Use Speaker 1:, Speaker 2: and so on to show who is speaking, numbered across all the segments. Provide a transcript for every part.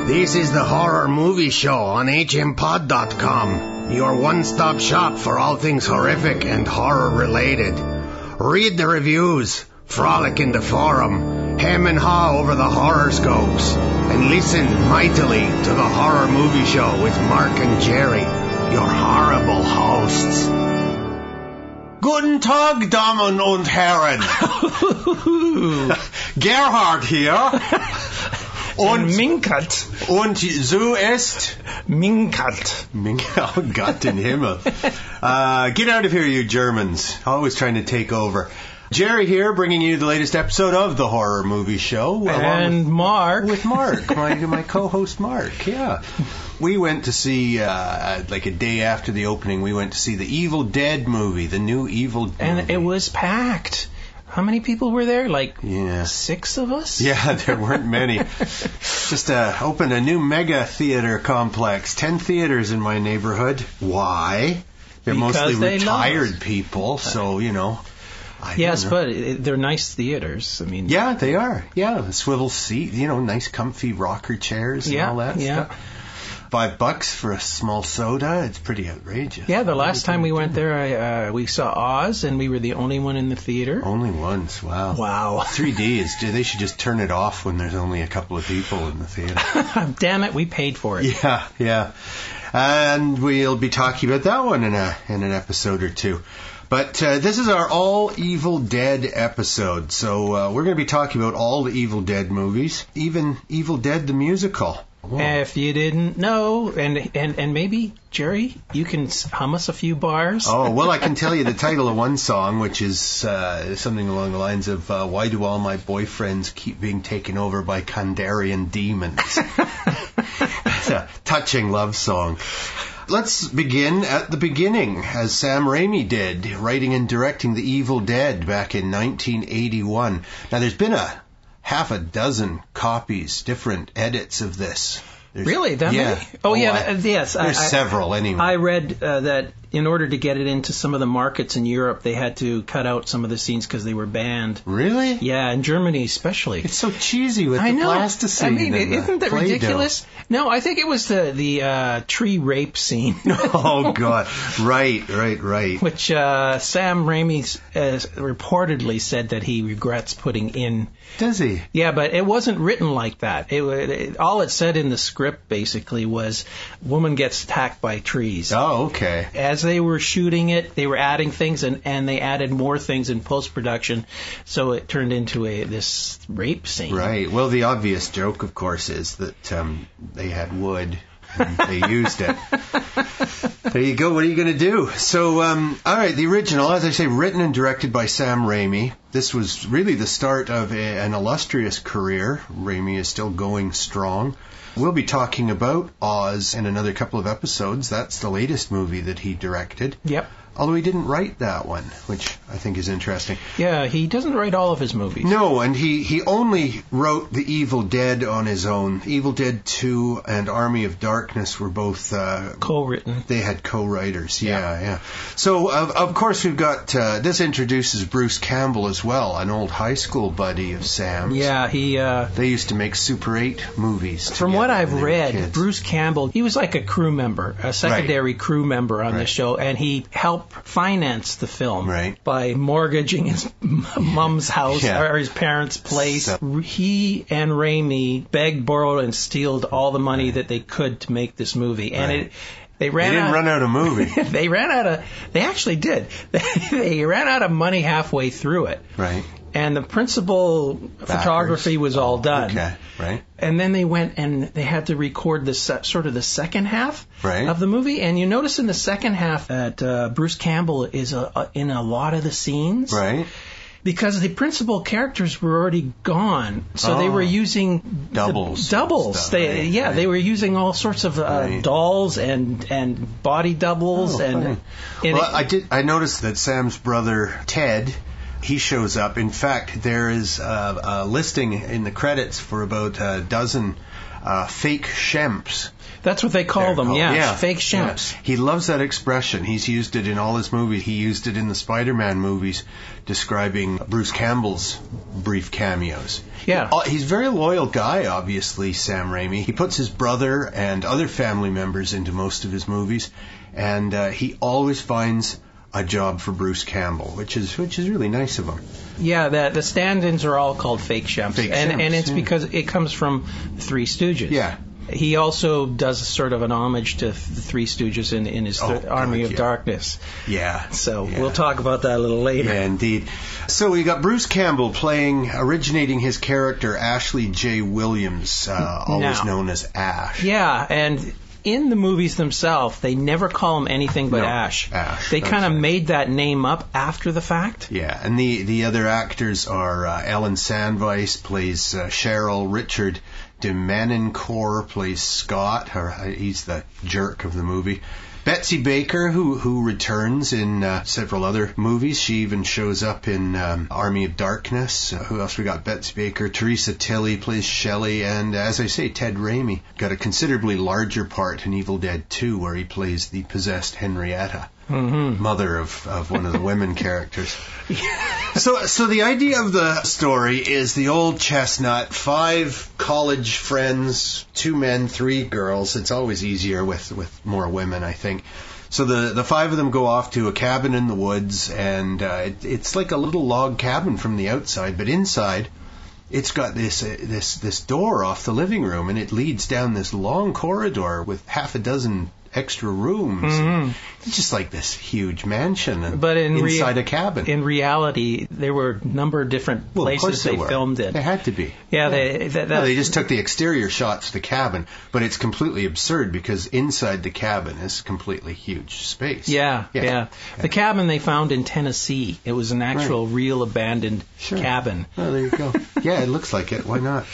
Speaker 1: This is the Horror Movie Show on hmpod.com, your one-stop shop for all things horrific and horror-related. Read the reviews, frolic in the forum, hem and haw over the horoscopes, and listen mightily to the Horror Movie Show with Mark and Jerry, your horrible hosts. Guten Tag, Damen und Herren. Gerhard hier.
Speaker 2: Und Minkert.
Speaker 1: Und so ist
Speaker 2: Minkert.
Speaker 1: Oh Gott in Himmel. Get out of here, you Germans. Always trying to take over. Jerry here, bringing you the latest episode of the Horror Movie Show.
Speaker 2: And Mark.
Speaker 1: With Mark, my co-host Mark, yeah. We went to see, like a day after the opening, we went to see the Evil Dead movie, the new Evil Dead
Speaker 2: And
Speaker 1: movie.
Speaker 2: it was packed. How many people were there? Like
Speaker 1: 6
Speaker 2: of us?
Speaker 1: Yeah, there weren't many. Just opened a new mega theater complex. 10 theaters in my neighborhood. Why? They're mostly retired people, so, you know.
Speaker 2: Yes, but they're nice theaters. I mean,
Speaker 1: yeah, they are. Yeah, the swivel seat, you know, nice comfy rocker chairs and all that stuff. $5 for a small soda. It's pretty outrageous.
Speaker 2: Yeah, the last time we went there, we saw Oz, and we were the only one in the theater.
Speaker 1: Only once. Wow. 3D is. They should just turn it off when there's only a couple of people in the theater.
Speaker 2: Damn it, we paid for it.
Speaker 1: Yeah. And we'll be talking about that one in an episode or two. But this is our all Evil Dead episode, so we're going to be talking about all the Evil Dead movies, even Evil Dead the musical. Whoa.
Speaker 2: If you didn't know, and maybe, Jerry, you can hum us a few bars.
Speaker 1: Oh, well, I can tell you the title of one song, which is something along the lines of, Why Do All My Boyfriends Keep Being Taken Over by Kandarian Demons? It's a touching love song. Let's begin at the beginning, as Sam Raimi did, writing and directing The Evil Dead back in 1981. Now, there's been half a dozen copies, different edits of this.
Speaker 2: Really? That many? Oh, yes.
Speaker 1: There's several, anyway.
Speaker 2: I read that in order to get it into some of the markets in Europe, they had to cut out some of the scenes because they were banned.
Speaker 1: Really?
Speaker 2: Yeah, in Germany especially.
Speaker 1: It's so cheesy with the plasticine.
Speaker 2: I mean, isn't that ridiculous? No, I think it was the tree rape scene.
Speaker 1: Oh, God. Right.
Speaker 2: Which Sam Raimi reportedly said that he regrets putting in.
Speaker 1: Does he?
Speaker 2: Yeah, but it wasn't written like that. All it said in the script basically was, woman gets attacked by trees.
Speaker 1: Oh, okay.
Speaker 2: As they were shooting it, they were adding things, and they added more things in post-production, so it turned into this rape scene.
Speaker 1: Right. Well, the obvious joke, of course, is that they had wood. And they used it. There you go. What are you going to do? So, all right, the original, as I say, written and directed by Sam Raimi. This was really the start of an illustrious career. Raimi is still going strong. We'll be talking about Oz in another couple of episodes. That's the latest movie that he directed.
Speaker 2: Yep.
Speaker 1: Although he didn't write that one, which I think is interesting.
Speaker 2: Yeah, he doesn't write all of his movies.
Speaker 1: No, and he only wrote The Evil Dead on his own. Evil Dead 2 and Army of Darkness were both
Speaker 2: co-written.
Speaker 1: They had co-writers, yeah. So, of course, we've got, this introduces Bruce Campbell as well, an old high school buddy of Sam's.
Speaker 2: Yeah,
Speaker 1: they used to make Super 8 movies together.
Speaker 2: From what I've read, Bruce Campbell, he was like a crew member, a secondary crew member on the show, and he helped finance the film by mortgaging his mom's house or his parents' place. So he and Raimi begged, borrowed, and stealed all the money that they could to make this movie. And they didn't
Speaker 1: run out of movie.
Speaker 2: They actually did. They ran out of money halfway through it.
Speaker 1: Right.
Speaker 2: And the principal photography was all done.
Speaker 1: Okay, right.
Speaker 2: And then they went and they had to record the second half of the movie. And you notice in the second half that Bruce Campbell is in a lot of the scenes.
Speaker 1: Right.
Speaker 2: Because the principal characters were already gone. So they were using
Speaker 1: doubles.
Speaker 2: They were using all sorts of dolls and body doubles.
Speaker 1: I noticed that Sam's brother, Ted, he shows up. In fact, there is a listing in the credits for about a dozen fake shemps.
Speaker 2: That's what they call them, yeah. Fake shemps.
Speaker 1: Yeah. He loves that expression. He's used it in all his movies. He used it in the Spider-Man movies, describing Bruce Campbell's brief cameos.
Speaker 2: Yeah.
Speaker 1: He's a very loyal guy, obviously, Sam Raimi. He puts his brother and other family members into most of his movies, and he always finds a job for Bruce Campbell, which is really nice of him.
Speaker 2: Yeah, the stand-ins are all called fake shemps. And it's because it comes from Three Stooges.
Speaker 1: Yeah.
Speaker 2: He also does sort of an homage to the Three Stooges in his Army of Darkness.
Speaker 1: Yeah.
Speaker 2: So we'll talk about that a little later.
Speaker 1: Yeah, indeed. So we got Bruce Campbell originating his character Ashley J. Williams, always known as Ash.
Speaker 2: Yeah, and in the movies themselves, they never call him anything but Ash. They kind of made that name up after the fact.
Speaker 1: Yeah, and the other actors are Ellen Sandweiss plays Cheryl, Richard de Manincourt plays Scott, he's the jerk of the movie. Betsy Baker, who returns in several other movies. She even shows up in Army of Darkness. Who else we got? Betsy Baker. Teresa Tilly plays Shelley. And as I say, Ted Raimi got a considerably larger part in Evil Dead 2, where he plays the possessed Henrietta. Mm-hmm. Mother of one of the women characters. So the idea of the story is the old chestnut, 5 college friends, 2 men, 3 girls. It's always easier with more women, I think. So the 5 of them go off to a cabin in the woods, and it's like a little log cabin from the outside, but inside it's got this door off the living room, and it leads down this long corridor with half a dozen extra rooms. Mm-hmm. It's just like this huge mansion, but inside a cabin.
Speaker 2: In reality, there were a number of different places they filmed it.
Speaker 1: There had to be.
Speaker 2: Yeah,
Speaker 1: they just took the exterior shots of the cabin, but it's completely absurd because inside the cabin is completely huge space.
Speaker 2: Yeah. The cabin they found in Tennessee. It was an actual real abandoned cabin.
Speaker 1: Oh, there you go. Yeah, it looks like it. Why not?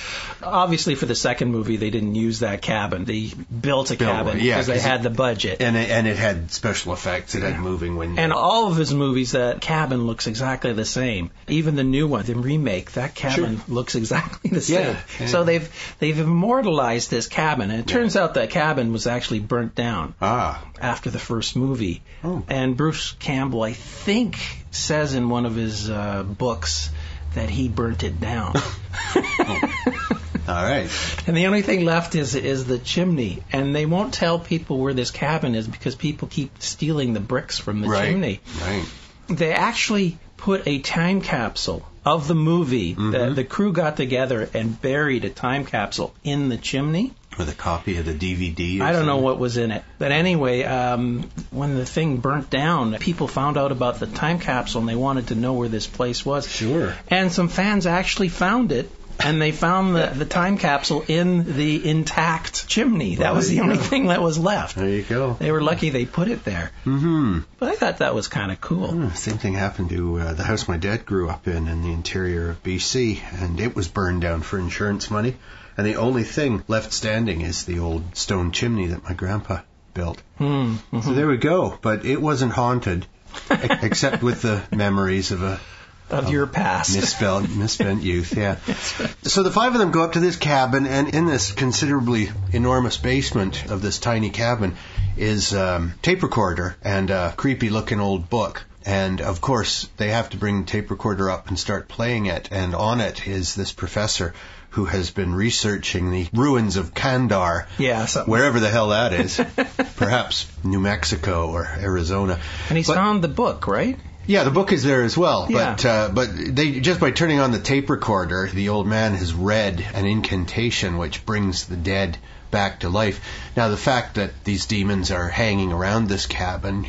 Speaker 2: Obviously, for the second movie, they didn't use that cabin. They built a cabin because they had the budget.
Speaker 1: And it had special effects. It had moving windows.
Speaker 2: And all of his movies, that cabin looks exactly the same. Even the new one, the remake, that cabin looks exactly the same. Yeah. So they've immortalized this cabin. And it turns out that cabin was actually burnt down after the first movie. Oh. And Bruce Campbell, I think, says in one of his books that he burnt it down.
Speaker 1: All right.
Speaker 2: And the only thing left is the chimney. And they won't tell people where this cabin is because people keep stealing the bricks from the chimney. Right. They actually put a time capsule of the movie. Mm-hmm. The crew got together and buried a time capsule in the chimney.
Speaker 1: With a copy of the DVD?
Speaker 2: I don't know what was in it. But anyway, when the thing burnt down, people found out about the time capsule and they wanted to know where this place was.
Speaker 1: Sure.
Speaker 2: And some fans actually found it. And they found the time capsule in the intact chimney. That was the only thing that was left.
Speaker 1: There you go.
Speaker 2: They were lucky they put it there.
Speaker 1: Mm-hmm.
Speaker 2: But I thought that was kind of cool.
Speaker 1: Same thing happened to the house my dad grew up in the interior of BC. And it was burned down for insurance money. And the only thing left standing is the old stone chimney that my grandpa built. Mm-hmm. So there we go. But it wasn't haunted, except with the memories of
Speaker 2: your past.
Speaker 1: Misspent youth, yeah. So the 5 of them go up to this cabin, and in this considerably enormous basement of this tiny cabin is a tape recorder and a creepy-looking old book. And, of course, they have to bring the tape recorder up and start playing it. And on it is this professor who has been researching the ruins of Kandar, wherever the hell that is, perhaps New Mexico or Arizona.
Speaker 2: And he's found the book, right?
Speaker 1: Yeah, the book is there as well, but they just by turning on the tape recorder, the old man has read an incantation which brings the dead back to life. Now, the fact that these demons are hanging around this cabin,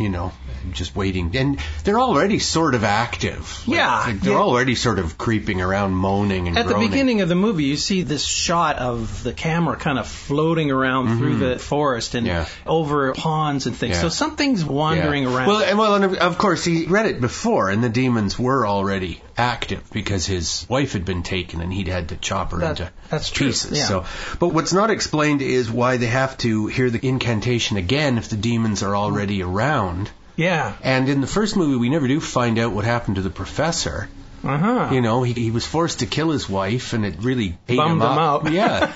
Speaker 1: just waiting, and they're already sort of active. They're already sort of creeping around, moaning and groaning.
Speaker 2: At the beginning of the movie, you see this shot of the camera kind of floating around through the forest and over ponds and things. So something's wandering around.
Speaker 1: Well, and of course, he read it before, and the demons were already active because his wife had been taken and he'd had to chop her into pieces.
Speaker 2: Yeah.
Speaker 1: So, but what's not explained is why they have to hear the incantation again if the demons are already around.
Speaker 2: Yeah.
Speaker 1: And in the first movie, we never do find out what happened to the professor. You know, he was forced to kill his wife, and it really
Speaker 2: bummed him out.
Speaker 1: Yeah,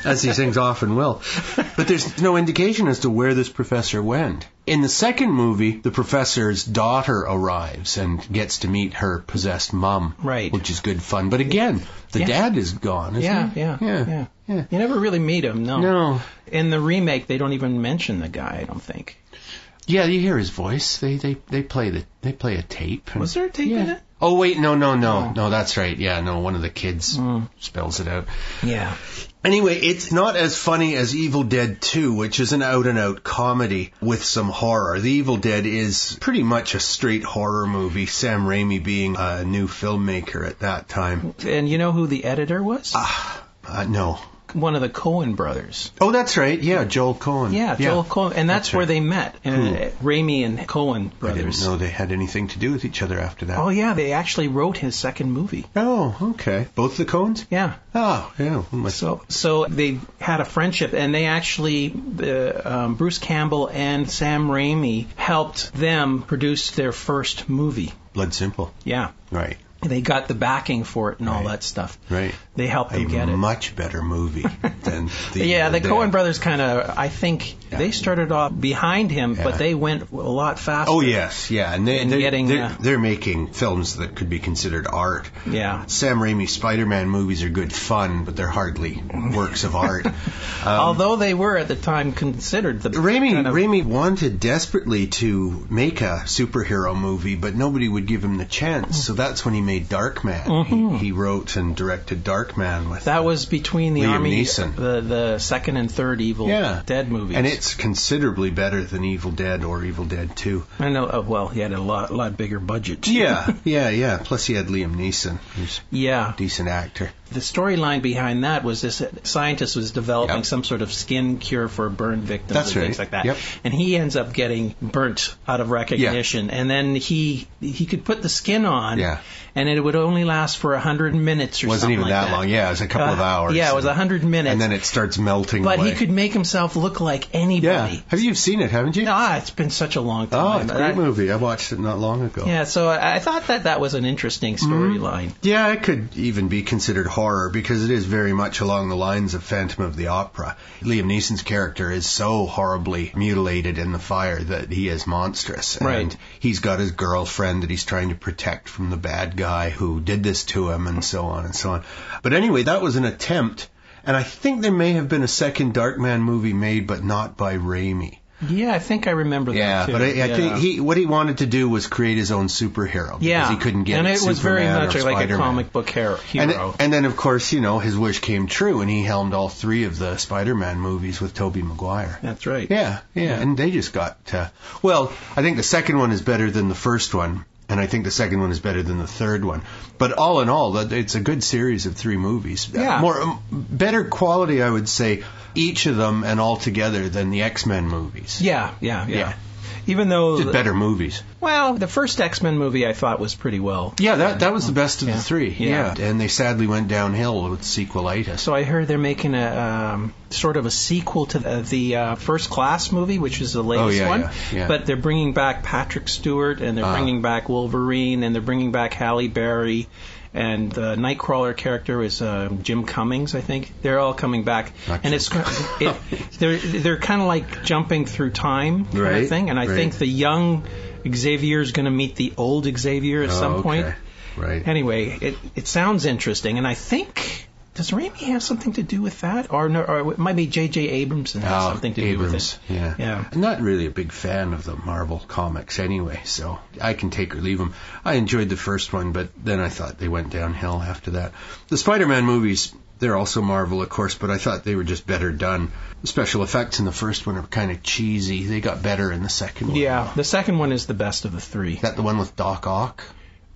Speaker 1: as these things often will. But there's no indication as to where this professor went. In the second movie, the professor's daughter arrives and gets to meet her possessed mom,
Speaker 2: right?
Speaker 1: Which is good fun. But again, the dad is gone, isn't he?
Speaker 2: Yeah. You never really meet him, no. In the remake, they don't even mention the guy, I don't think.
Speaker 1: Yeah, you hear his voice. They play a tape.
Speaker 2: Was there a tape in it?
Speaker 1: Oh wait, no, that's right. Yeah, no, one of the kids spells it out.
Speaker 2: Yeah.
Speaker 1: Anyway, it's not as funny as Evil Dead 2, which is an out-and-out comedy with some horror. The Evil Dead is pretty much a straight horror movie, Sam Raimi being a new filmmaker at that time.
Speaker 2: And you know who the editor was?
Speaker 1: No.
Speaker 2: One of the Coen brothers.
Speaker 1: Oh, that's right. Yeah, Joel Coen.
Speaker 2: Yeah, Joel Coen. And that's where they met. Raimi and Coen brothers. I didn't
Speaker 1: know they had anything to do with each other after that.
Speaker 2: Oh, yeah. They actually wrote his second movie.
Speaker 1: Oh, okay. Both the Coens?
Speaker 2: Yeah.
Speaker 1: Oh, yeah.
Speaker 2: So they had a friendship, and they actually, Bruce Campbell and Sam Raimi helped them produce their first movie.
Speaker 1: Blood Simple.
Speaker 2: Yeah.
Speaker 1: Right.
Speaker 2: They got the backing for it and all that stuff.
Speaker 1: Right.
Speaker 2: They helped them get it.
Speaker 1: A much better movie than the
Speaker 2: the Coen brothers kind of, I think, they started off behind him, but they went a lot faster.
Speaker 1: Oh, yes, yeah. And they're making films that could be considered art.
Speaker 2: Yeah.
Speaker 1: Sam Raimi's Spider-Man movies are good fun, but they're hardly works of art.
Speaker 2: Although they were at the time considered the
Speaker 1: Raimi wanted desperately to make a superhero movie, but nobody would give him the chance. So that's when he made Darkman. He wrote and directed Darkman with
Speaker 2: that was between the
Speaker 1: Liam
Speaker 2: Army,
Speaker 1: Neeson.
Speaker 2: the second and third Evil Dead movies,
Speaker 1: and it's considerably better than Evil Dead or Evil Dead 2.
Speaker 2: I know. Well, he had a lot bigger budget.
Speaker 1: Yeah. Plus, he had Liam Neeson, who's a decent actor.
Speaker 2: The storyline behind that was this scientist was developing some sort of skin cure for burn victims things like that.
Speaker 1: Yep.
Speaker 2: And he ends up getting burnt out of recognition. And then he could put the skin on, and it would only last for 100 minutes or something like that.
Speaker 1: Wasn't even that long. Yeah, it was a couple of hours.
Speaker 2: Yeah, it was 100 minutes.
Speaker 1: And then it starts melting
Speaker 2: But
Speaker 1: away.
Speaker 2: he could make himself look like anybody.
Speaker 1: Yeah. Have you seen it, haven't you?
Speaker 2: No, it's been such a long time.
Speaker 1: Oh, it's a great movie. I watched it not long ago.
Speaker 2: Yeah, so I thought that was an interesting storyline.
Speaker 1: Yeah, it could even be considered horror because it is very much along the lines of Phantom of the Opera. Liam Neeson's character is so horribly mutilated in the fire that he is monstrous. And he's got his girlfriend that he's trying to protect from the bad guy who did this to him, and so on and so on. But anyway, that was an attempt, and I think there may have been a second Darkman movie made, but not by Raimi.
Speaker 2: Yeah, I think I remember that too.
Speaker 1: But I think what he wanted to do was create his own superhero. Because he couldn't get
Speaker 2: and it was very much like
Speaker 1: Spider-Man.
Speaker 2: a comic book hero.
Speaker 1: And then, of course, his wish came true, and he helmed all three of the Spider-Man movies with Tobey Maguire.
Speaker 2: That's right.
Speaker 1: Yeah. And they just got... I think the second one is better than the first one. And I think the second one is better than the third one. But all in all, it's a good series of three movies.
Speaker 2: Yeah.
Speaker 1: Better quality, I would say, each of them and all together than the X-Men movies.
Speaker 2: Yeah. Even though...
Speaker 1: Just better movies.
Speaker 2: Well, the first X-Men movie I thought was pretty well.
Speaker 1: Yeah, that was the best of the three. Yeah. And they sadly went downhill with sequelitis.
Speaker 2: So I heard they're making a sort of a sequel to the First Class movie, which is the latest one.
Speaker 1: Yeah.
Speaker 2: But they're bringing back Patrick Stewart, and they're bringing back Wolverine, and they're bringing back Halle Berry. And the Nightcrawler character is Jim Cummings, I think. They're all coming back, and they're kind of like jumping through time kind of thing. And I think the young Xavier is going to meet the old Xavier at some point.
Speaker 1: Right.
Speaker 2: Anyway, it sounds interesting, and I think. Does Raimi have something to do with that? Or it might be J.J. Abrams has something to do with it.
Speaker 1: Yeah. I'm not really a big fan of the Marvel comics anyway, so I can take or leave them. I enjoyed the first one, but then I thought they went downhill after that. The Spider-Man movies, they're also Marvel, of course, but I thought they were just better done. The special effects in the first one are kind of cheesy. They got better in the second one.
Speaker 2: Yeah, the second one is the best of the three.
Speaker 1: Is that the one with Doc Ock?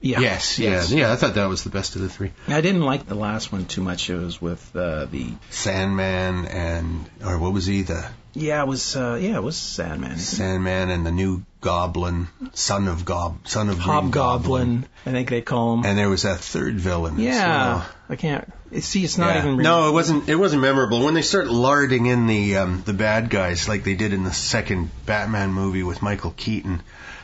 Speaker 2: Yeah.
Speaker 1: Yes. Yeah, I thought that was the best of the three.
Speaker 2: I didn't like the last one too much. It was with the
Speaker 1: Sandman or what was he?
Speaker 2: It was Sandman.
Speaker 1: Sandman and the new Goblin, son of
Speaker 2: Hobgoblin, I think they call him.
Speaker 1: And there was that third villain.
Speaker 2: Yeah, I can't. See, it's not even.
Speaker 1: No, it wasn't. It wasn't memorable when they start larding in the bad guys like they did in the second Batman movie with Michael Keaton.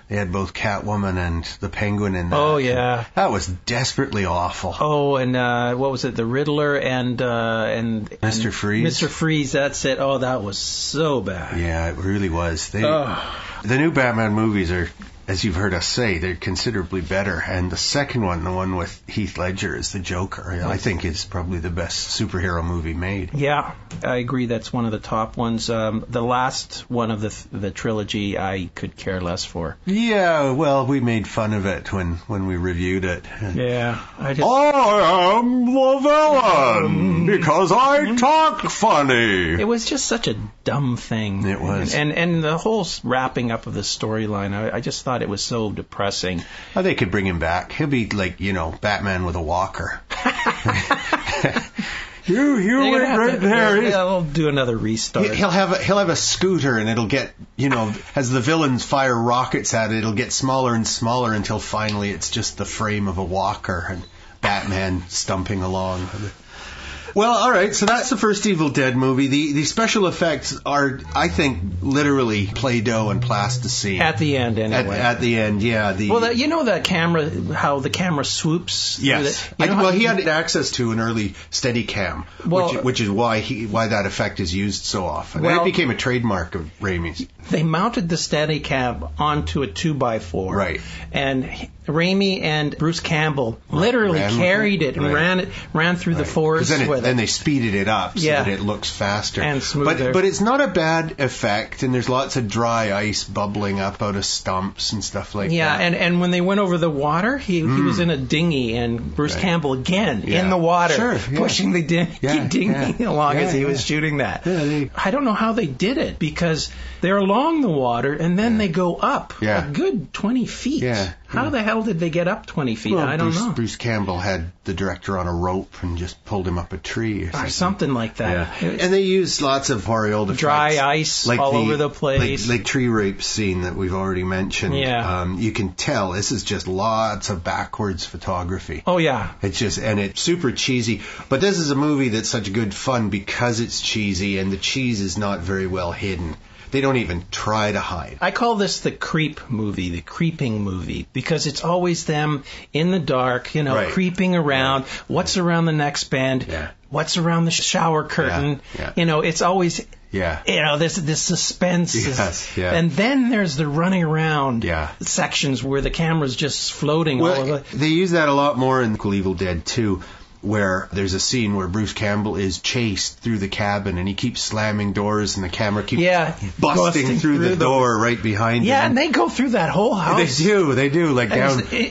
Speaker 1: They had both Catwoman and the Penguin in that.
Speaker 2: Oh, yeah.
Speaker 1: That was desperately awful.
Speaker 2: Oh, and what was it? The Riddler and
Speaker 1: Mr. Freeze.
Speaker 2: Mr. Freeze, that's it. Oh, that was so bad.
Speaker 1: Yeah, it really was. The new Batman movies are, as you've heard us say, they're considerably better. And the second one, the one with Heath Ledger as the Joker, I think is probably the best superhero movie made.
Speaker 2: Yeah, I agree. That's one of the top ones. The last one of the trilogy, I could care less for.
Speaker 1: Yeah, well, we made fun of it when we reviewed it.
Speaker 2: Yeah.
Speaker 1: I am the villain because I talk funny.
Speaker 2: It was just such a dumb thing.
Speaker 1: It was.
Speaker 2: And the whole wrapping up of the storyline, I just thought it was so depressing.
Speaker 1: Oh, they could bring him back. He'll be like, Batman with a walker. you went right there.
Speaker 2: They'll do another restart.
Speaker 1: He'll have a scooter, and it'll get, as the villains fire rockets at it, it'll get smaller and smaller until finally it's just the frame of a walker and Batman stumping along. Well, all right, so that's the first Evil Dead movie. The special effects are, I think, literally Play-Doh and plasticine.
Speaker 2: At the end, anyway.
Speaker 1: At the end, yeah.
Speaker 2: The camera, how the camera swoops?
Speaker 1: Yes. He had access to an early Steadicam, which is why that effect is used so often. Well, and it became a trademark of Raimi's.
Speaker 2: They mounted the Steadicam onto a 2x4.
Speaker 1: Right.
Speaker 2: And Raimi and Bruce Campbell literally carried it and ran through the forest with it.
Speaker 1: Then they speeded it up so that it looks faster.
Speaker 2: And smoother.
Speaker 1: But it's not a bad effect, and there's lots of dry ice bubbling up out of stumps and stuff like that.
Speaker 2: Yeah, and when they went over the water, he was in a dinghy, and Bruce Campbell again in the water, pushing the dinghy along as he was shooting that.
Speaker 1: Yeah,
Speaker 2: I don't know how they did it, because they're along the water, and then they go up a good 20 feet.
Speaker 1: Yeah.
Speaker 2: How the hell did they get up 20 feet?
Speaker 1: Well,
Speaker 2: I don't know.
Speaker 1: Bruce Campbell had the director on a rope and just pulled him up a tree
Speaker 2: or something like that.
Speaker 1: Yeah. And they used lots of horrid effects.
Speaker 2: Dry ice all over the place.
Speaker 1: Like tree rape scene that we've already mentioned.
Speaker 2: Yeah.
Speaker 1: You can tell this is just lots of backwards photography.
Speaker 2: Oh, yeah.
Speaker 1: It's super cheesy. But this is a movie that's such good fun because it's cheesy and the cheese is not very well hidden. They don't even try to hide.
Speaker 2: I call this the creep movie, the creeping movie, because it's always them in the dark, creeping around. Right. What's around the next bend?
Speaker 1: Yeah.
Speaker 2: What's around the shower curtain?
Speaker 1: Yeah.
Speaker 2: It's always, this suspense.
Speaker 1: Yes. Yeah.
Speaker 2: And then there's the running around sections where the camera's just floating all over.
Speaker 1: They use that a lot more in Evil Dead 2. Where there's a scene where Bruce Campbell is chased through the cabin and he keeps slamming doors and the camera keeps busting through the door right behind him.
Speaker 2: Yeah, and they go through that whole house.
Speaker 1: They do, like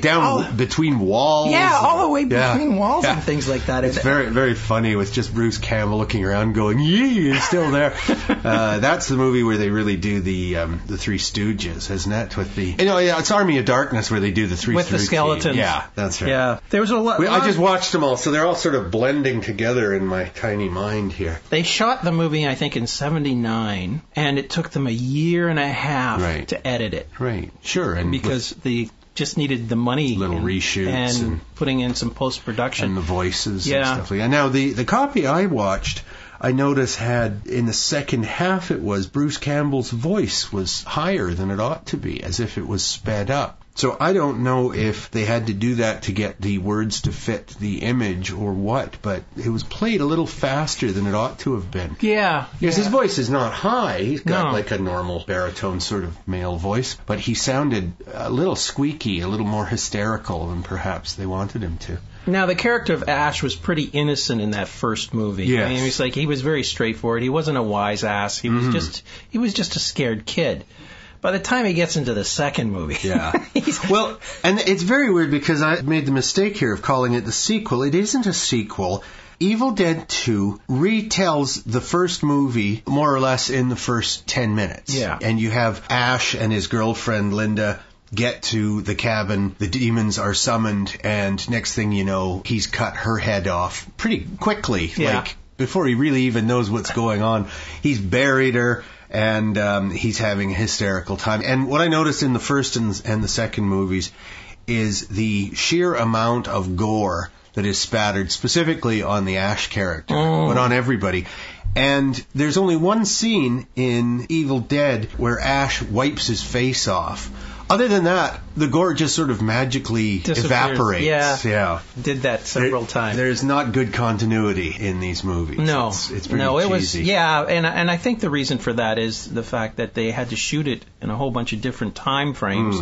Speaker 1: down between walls.
Speaker 2: Yeah, all the way between walls and things like that.
Speaker 1: It's very, very funny with just Bruce Campbell looking around going, yee, he's still there. That's the movie where they really do the Three Stooges, isn't it? With it's Army of Darkness where they do the Three Stooges.
Speaker 2: With the skeletons.
Speaker 1: Yeah, that's right.
Speaker 2: Yeah, there was a lot.
Speaker 1: I just watched them all, so they're all sort of blending together in my tiny mind here.
Speaker 2: They shot the movie, I think, in 1979, and it took them a year and a half to edit it.
Speaker 1: Right, sure. And
Speaker 2: because they just needed the money.
Speaker 1: Little reshoots.
Speaker 2: And putting in some post-production.
Speaker 1: And the voices and stuff like that. Now, the copy I watched, I noticed had, in the second half Bruce Campbell's voice was higher than it ought to be, as if it was sped up. So I don't know if they had to do that to get the words to fit the image or what, but it was played a little faster than it ought to have been.
Speaker 2: Yeah.
Speaker 1: Because his voice is not high. He's got like a normal baritone sort of male voice, but he sounded a little squeaky, a little more hysterical than perhaps they wanted him to.
Speaker 2: Now, the character of Ash was pretty innocent in that first movie.
Speaker 1: Yes.
Speaker 2: I mean, he was very straightforward. He wasn't a wise ass. He was just a scared kid. By the time he gets into the second movie.
Speaker 1: Yeah. Well, and it's very weird because I made the mistake here of calling it the sequel. It isn't a sequel. Evil Dead 2 retells the first movie more or less in the first 10 minutes.
Speaker 2: Yeah.
Speaker 1: And you have Ash and his girlfriend Linda get to the cabin, the demons are summoned, and next thing you know, he's cut her head off pretty quickly.
Speaker 2: Yeah.
Speaker 1: Like, before he really even knows what's going on. He's buried her. And he's having a hysterical time. And what I noticed in the first and the second movies is the sheer amount of gore that is spattered specifically on the Ash character, but on everybody. And there's only one scene in Evil Dead where Ash wipes his face off Other than that, the gore just sort of magically evaporates.
Speaker 2: Yeah. Did that several times.
Speaker 1: There's not good continuity in these movies.
Speaker 2: No.
Speaker 1: It's pretty cheesy.
Speaker 2: And I think the reason for that is the fact that they had to shoot it in a whole bunch of different time frames.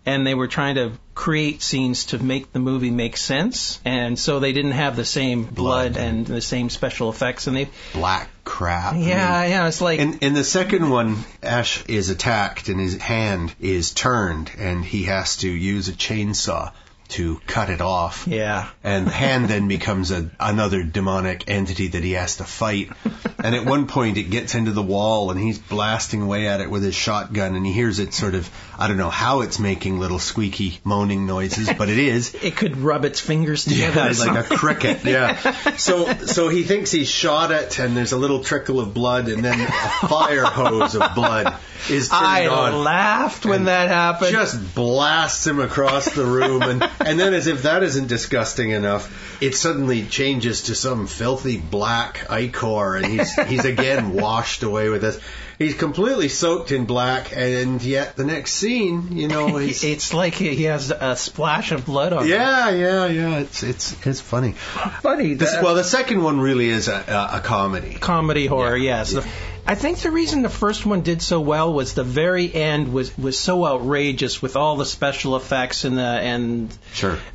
Speaker 2: And they were trying to create scenes to make the movie make sense, and so they didn't have the same blood and the same special effects, and they
Speaker 1: black crap.
Speaker 2: Yeah, it's like
Speaker 1: in the second one, Ash is attacked and his hand is turned, and he has to use a chainsaw to cut it off.
Speaker 2: Yeah.
Speaker 1: And the hand then becomes another demonic entity that he has to fight. And at one point it gets into the wall and he's blasting away at it with his shotgun, and he hears it sort of, I don't know how it's making little squeaky moaning noises, but it is.
Speaker 2: It could rub its fingers together.
Speaker 1: Yeah, it's like a cricket. Yeah. So he thinks he's shot it, and there's a little trickle of blood, and then a fire hose of blood is turned on.
Speaker 2: I laughed when that happened.
Speaker 1: Just blasts him across the room, and then, as if that isn't disgusting enough, it suddenly changes to some filthy black ichor, and he's again washed away with this. He's completely soaked in black, and yet the next scene,
Speaker 2: it's like he has a splash of blood on him.
Speaker 1: Yeah. It's funny.
Speaker 2: Funny.
Speaker 1: The second one really is a comedy.
Speaker 2: Comedy horror, yes. Yeah. I think the reason the first one did so well was the very end was so outrageous with all the special effects and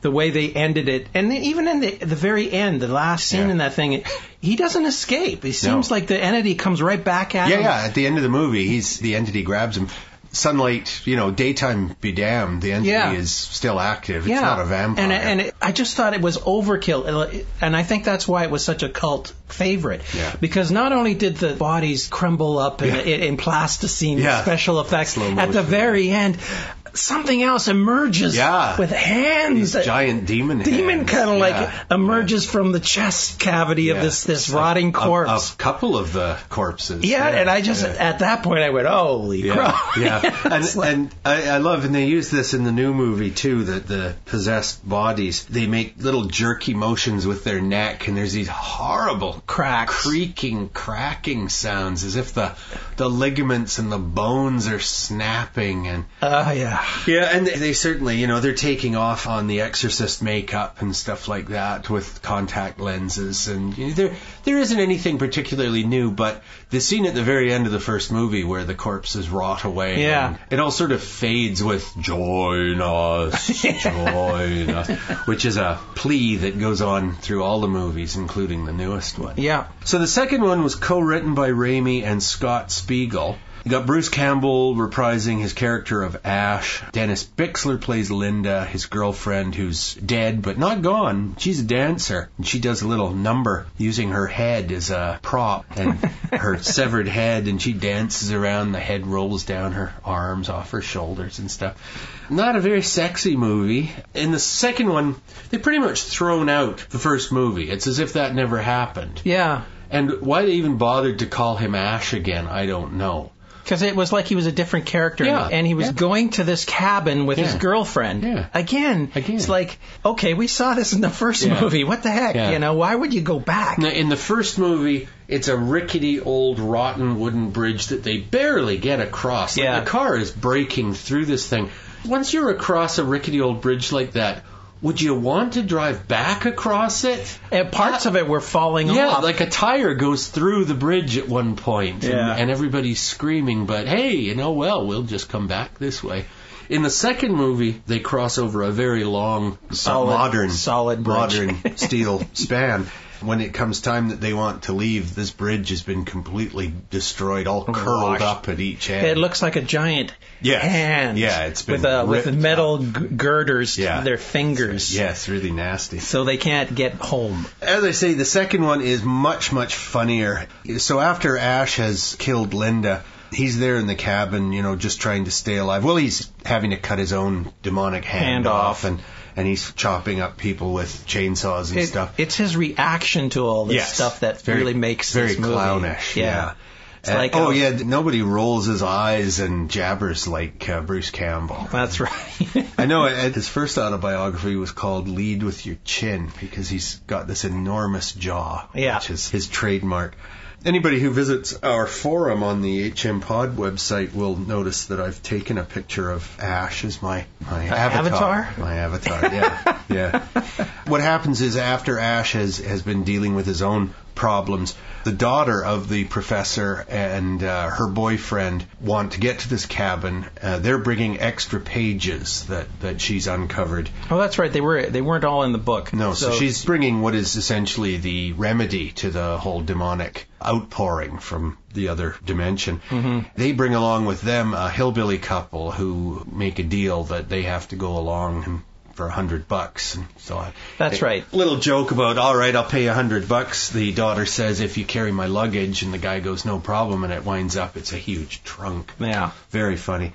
Speaker 2: the way they ended it. And even in the very end, the last scene in that thing, he doesn't escape. It seems like the entity comes right back at him.
Speaker 1: Yeah, at the end of the movie, the entity grabs him. Sunlight, daytime be damned, the entity is still active. It's not a vampire.
Speaker 2: And I just thought it was overkill. And I think that's why it was such a cult favorite.
Speaker 1: Yeah.
Speaker 2: Because not only did the bodies crumble up in plasticine special effects, at the very end, something else emerges with hands.
Speaker 1: These giant demon hands.
Speaker 2: Demon kind of like emerges from the chest cavity of this rotting corpse.
Speaker 1: A couple of the corpses.
Speaker 2: Yeah, and I just, at that point, I went, holy crap.
Speaker 1: Yeah. And I love, and they use this in the new movie too, that the possessed bodies, they make little jerky motions with their neck, and there's these horrible creaking, cracking sounds as if the ligaments and the bones are snapping. And yeah, and they certainly, they're taking off on the Exorcist makeup and stuff like that with contact lenses, and there isn't anything particularly new, but the scene at the very end of the first movie where the corpses rot away, it all sort of fades with "join us," which is a plea that goes on through all the movies, including the newest one.
Speaker 2: Yeah.
Speaker 1: So the second one was co-written by Raimi and Scott Spiegel. You got Bruce Campbell reprising his character of Ash. Dennis Bixler plays Linda, his girlfriend, who's dead but not gone. She's a dancer, and she does a little number using her head as a prop and her severed head, and she dances around. The head rolls down her arms, off her shoulders and stuff. Not a very sexy movie. In the second one, they pretty much thrown out the first movie. It's as if that never happened.
Speaker 2: Yeah.
Speaker 1: And why they even bothered to call him Ash again, I don't know.
Speaker 2: Because it was like he was a different character, and he was going to this cabin with his girlfriend. Yeah. Again, it's like, okay, we saw this in the first movie. What the heck? Why would you go back?
Speaker 1: Now, in the first movie, it's a rickety old rotten wooden bridge that they barely get across. Like, the car is breaking through this thing. Once you're across a rickety old bridge like that, would you want to drive back across it?
Speaker 2: And parts of it were falling off.
Speaker 1: Yeah, like a tire goes through the bridge at one point, and everybody's screaming, but hey, we'll just come back this way. In the second movie, they cross over a very long, modern steel span. When it comes time that they want to leave, this bridge has been completely destroyed, all curled up at each end.
Speaker 2: It looks like a giant hand.
Speaker 1: Yeah, it's been
Speaker 2: with metal girders to their fingers.
Speaker 1: Yeah, it's really nasty.
Speaker 2: So they can't get home.
Speaker 1: As I say, the second one is much, much funnier. So after Ash has killed Linda, he's there in the cabin, just trying to stay alive. Well, he's having to cut his own demonic hand off, and he's chopping up people with chainsaws and stuff.
Speaker 2: It's his reaction to all this stuff that really makes this movie.
Speaker 1: Very clownish, yeah.
Speaker 2: It's
Speaker 1: nobody rolls his eyes and jabbers like Bruce Campbell.
Speaker 2: That's right.
Speaker 1: I know his first autobiography was called Lead with Your Chin, because he's got this enormous jaw, which is his trademark. Anybody who visits our forum on the HM Pod website will notice that I've taken a picture of Ash as my avatar. My avatar, yeah. What happens is, after Ash has been dealing with his own problems, the daughter of the professor and her boyfriend want to get to this cabin. They're bringing extra pages that she's uncovered.
Speaker 2: Oh, that's right. They weren't all in the book.
Speaker 1: No, so she's bringing what is essentially the remedy to the whole demonic outpouring from the other dimension. Mm-hmm. They bring along with them a hillbilly couple who make a deal that they have to go along for $100. And so
Speaker 2: that's right.
Speaker 1: Little joke about, all right, I'll pay $100. The daughter says, if you carry my luggage, and the guy goes, no problem, and it winds up it's a huge trunk.
Speaker 2: Yeah,
Speaker 1: very funny.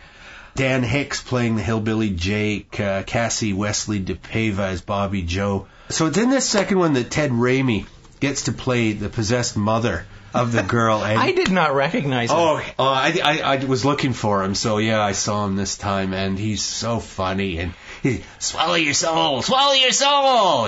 Speaker 1: Dan Hicks playing the hillbilly Jake, Cassie Wesley DePava as Bobby Joe. So it's in this second one that Ted Raimi gets to play the possessed mother of the girl. And
Speaker 2: I did not recognize him.
Speaker 1: I was looking for him, so yeah, I saw him this time, and he's so funny, and he, swallow your soul.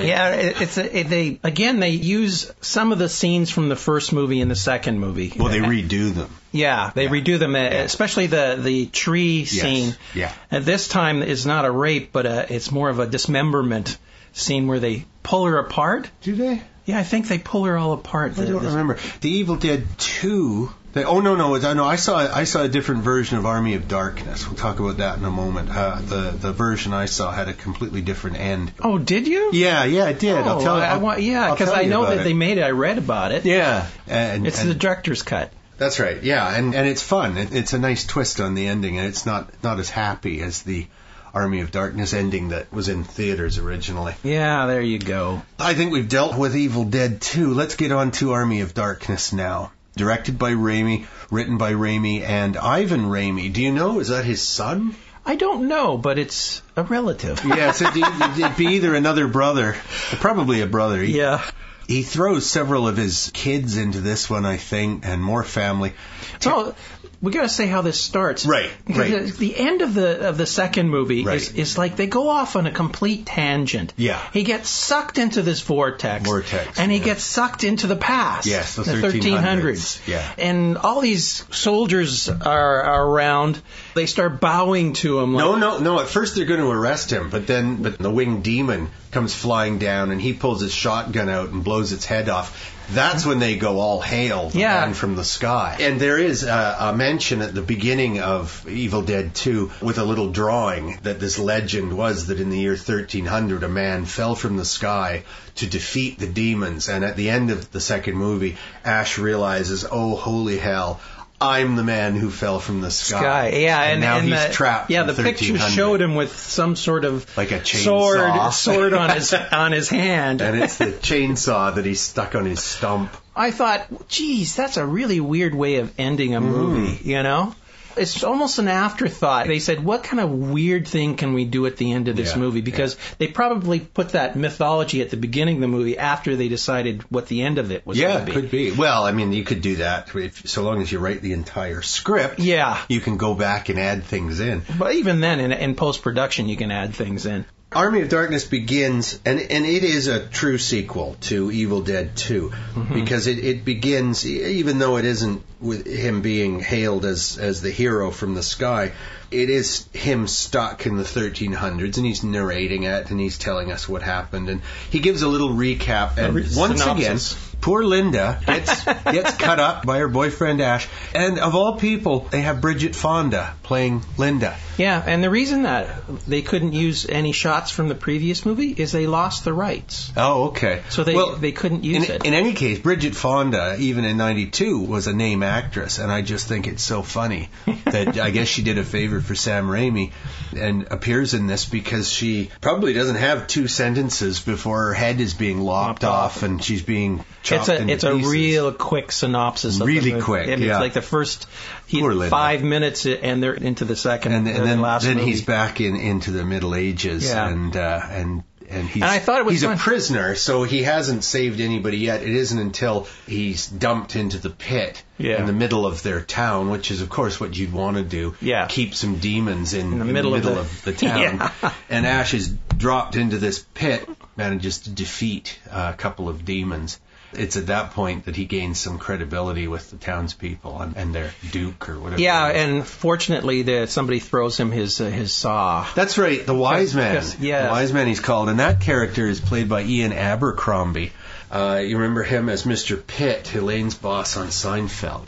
Speaker 2: Yeah, they use some of the scenes from the first movie in the second movie.
Speaker 1: Well, they redo them.
Speaker 2: Yeah, they redo them, especially the tree scene.
Speaker 1: Yeah.
Speaker 2: And this time is not a rape, but it's more of a dismemberment scene where they pull her apart.
Speaker 1: Do they?
Speaker 2: Yeah, I think they pull her all apart.
Speaker 1: I don't remember. The Evil Dead 2... I saw a different version of Army of Darkness. We'll talk about that in a moment. The version I saw had a completely different end.
Speaker 2: Oh, did you?
Speaker 1: Yeah, I did. I'll tell you.
Speaker 2: Because I know that they made it. I read about it.
Speaker 1: Yeah.
Speaker 2: It's the director's cut.
Speaker 1: That's right, yeah. And it's fun. It's a nice twist on the ending, and it's not as happy as the Army of Darkness ending that was in theaters originally.
Speaker 2: Yeah, there you go.
Speaker 1: I think we've dealt with Evil Dead 2. Let's get on to Army of Darkness now. Directed by Raimi, written by Raimi, and Ivan Raimi. Do you know, is that his son?
Speaker 2: I don't know, but it's a relative.
Speaker 1: Yes, it'd be either another brother, probably a brother. He throws several of his kids into this one, I think, and more family.
Speaker 2: So we got to say how this starts,
Speaker 1: right?
Speaker 2: Because the end of the second movie is like they go off on a complete tangent.
Speaker 1: Yeah,
Speaker 2: he gets sucked into this vortex, and he gets sucked into the past.
Speaker 1: Yes, the
Speaker 2: 1300s.
Speaker 1: Yeah,
Speaker 2: and all these soldiers are around. They start bowing to him.
Speaker 1: No. At first they're going to arrest him, but the winged demon comes flying down, and he pulls his shotgun out and blows its head off. That's when they go, all hail the man from the sky. And there is a mention at the beginning of Evil Dead 2 with a little drawing that this legend was that in the year 1300 a man fell from the sky to defeat the demons. And at the end of the second movie, Ash realizes, oh, holy hell, I'm the man who fell from the sky.
Speaker 2: Yeah,
Speaker 1: and now he's trapped.
Speaker 2: Yeah, the picture showed him with some sort of
Speaker 1: like a chainsaw
Speaker 2: sword on his hand,
Speaker 1: and it's the chainsaw that he's stuck on his stump.
Speaker 2: I thought, geez, that's a really weird way of ending a movie. You know, it's almost an afterthought. They said, what kind of weird thing can we do at the end of this movie? Because they probably put that mythology at the beginning of the movie after they decided what the end of it was going to be.
Speaker 1: Yeah, could be. Well, I mean, you could do that so long as you write the entire script.
Speaker 2: Yeah.
Speaker 1: You can go back and add things in.
Speaker 2: But even then, in post-production, you can add things in.
Speaker 1: Army of Darkness begins, and it is a true sequel to Evil Dead 2, because it begins, even though it isn't with him being hailed as the hero from the sky, it is him stuck in the 1300s, and he's narrating it, and he's telling us what happened, and he gives a little recap, and once again, poor Linda gets cut up by her boyfriend Ash, and of all people, they have Bridget Fonda playing Linda.
Speaker 2: Yeah, and the reason that they couldn't use any shots from the previous movie is they lost the rights.
Speaker 1: Oh, okay.
Speaker 2: So they couldn't use it.
Speaker 1: In any case, Bridget Fonda, even in 92, was a name actress, and I just think it's so funny that I guess she did a favor for Sam Raimi and appears in this because she probably doesn't have 2 sentences before her head is being lopped off and she's being chopped into pieces.
Speaker 2: It's a real quick synopsis.
Speaker 1: Really quick,
Speaker 2: It's like the first 5 minutes and they're into the second.
Speaker 1: And then he's back into the Middle Ages, and And
Speaker 2: I thought it was
Speaker 1: he's a prisoner, so he hasn't saved anybody yet. It isn't until he's dumped into the pit in the middle of their town, which is, of course, what you'd want to do. Yeah. Keep some demons in the middle of the town. Yeah. And Ash is dropped into this pit, manages to defeat a couple of demons. It's at that point that he gains some credibility with the townspeople and their duke or whatever.
Speaker 2: Yeah, and fortunately, somebody throws him his saw.
Speaker 1: That's right, the Wise Man. Yeah. The Wise Man he's called. And that character is played by Ian Abercrombie. You remember him as Mr. Pitt, Elaine's boss on Seinfeld.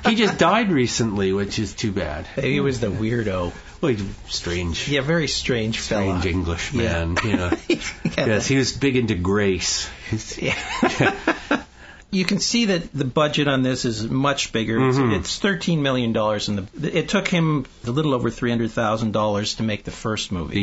Speaker 1: He just died recently, which is too bad.
Speaker 2: He was the weirdo.
Speaker 1: Well, he's strange.
Speaker 2: Yeah, very strange fella.
Speaker 1: Strange English man. Yeah. Yes, he was big into grace.
Speaker 2: You can see that the budget on this is much bigger. It's $13 million. It took him a little over $300,000 to make the first movie.
Speaker 1: The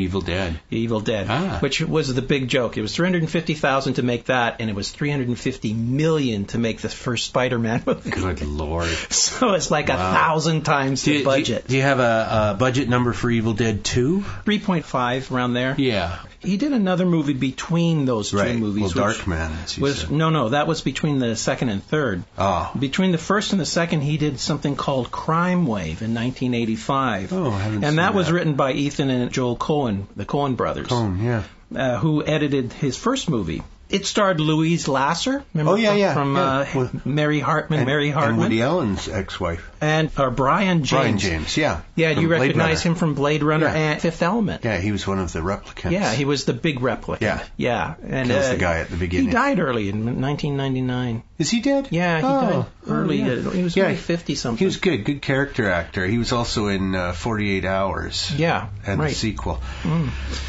Speaker 1: Evil Dead.
Speaker 2: Which was the big joke. It was $350,000 to make that, and it was $350 million to make the first Spider-Man movie.
Speaker 1: Good Lord.
Speaker 2: So it's like 1,000 times the budget.
Speaker 1: Do you have a budget number for Evil Dead 2?
Speaker 2: 3.5, around there.
Speaker 1: Yeah.
Speaker 2: He did another movie between those two movies.
Speaker 1: Well, Darkman.
Speaker 2: No, that was between the second and third.
Speaker 1: Oh.
Speaker 2: Between the first and the second, he did something called Crime Wave in 1985.
Speaker 1: Oh, I haven't seen that.
Speaker 2: And that was written by Ethan and Joel Coen, the Coen brothers. Who edited his first movie. It starred Louise Lasser, remember from Mary Hartman.
Speaker 1: And Woody Allen's ex-wife.
Speaker 2: And Brian James.
Speaker 1: Yeah,
Speaker 2: you recognize him from Blade Runner and Fifth Element.
Speaker 1: Yeah, he was one of the replicants.
Speaker 2: Yeah, he was the big replicant.
Speaker 1: Yeah. And kills the guy at the beginning.
Speaker 2: He died early in 1999.
Speaker 1: Is he dead?
Speaker 2: Yeah, he died early. Yeah. He was only 50-something.
Speaker 1: He was good character actor. He was also in 48 Hours.
Speaker 2: Yeah,
Speaker 1: and the sequel.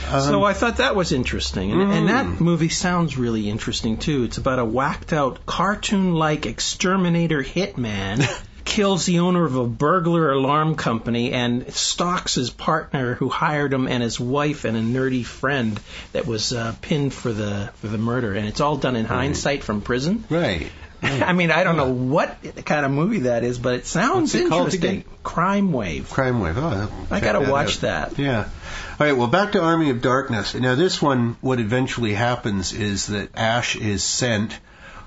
Speaker 2: So I thought that was interesting. And that movie sounds really interesting, too. It's about a whacked-out, cartoon-like exterminator hitman kills the owner of a burglar alarm company and stalks his partner who hired him and his wife and a nerdy friend that was pinned for the murder. And it's all done in hindsight from prison.
Speaker 1: Right.
Speaker 2: I mean, I don't know what kind of movie that is, but it sounds interesting. Crime Wave.
Speaker 1: Oh,
Speaker 2: I got to watch that.
Speaker 1: Yeah. All right, well, back to Army of Darkness. Now, this one, what eventually happens is that Ash is sent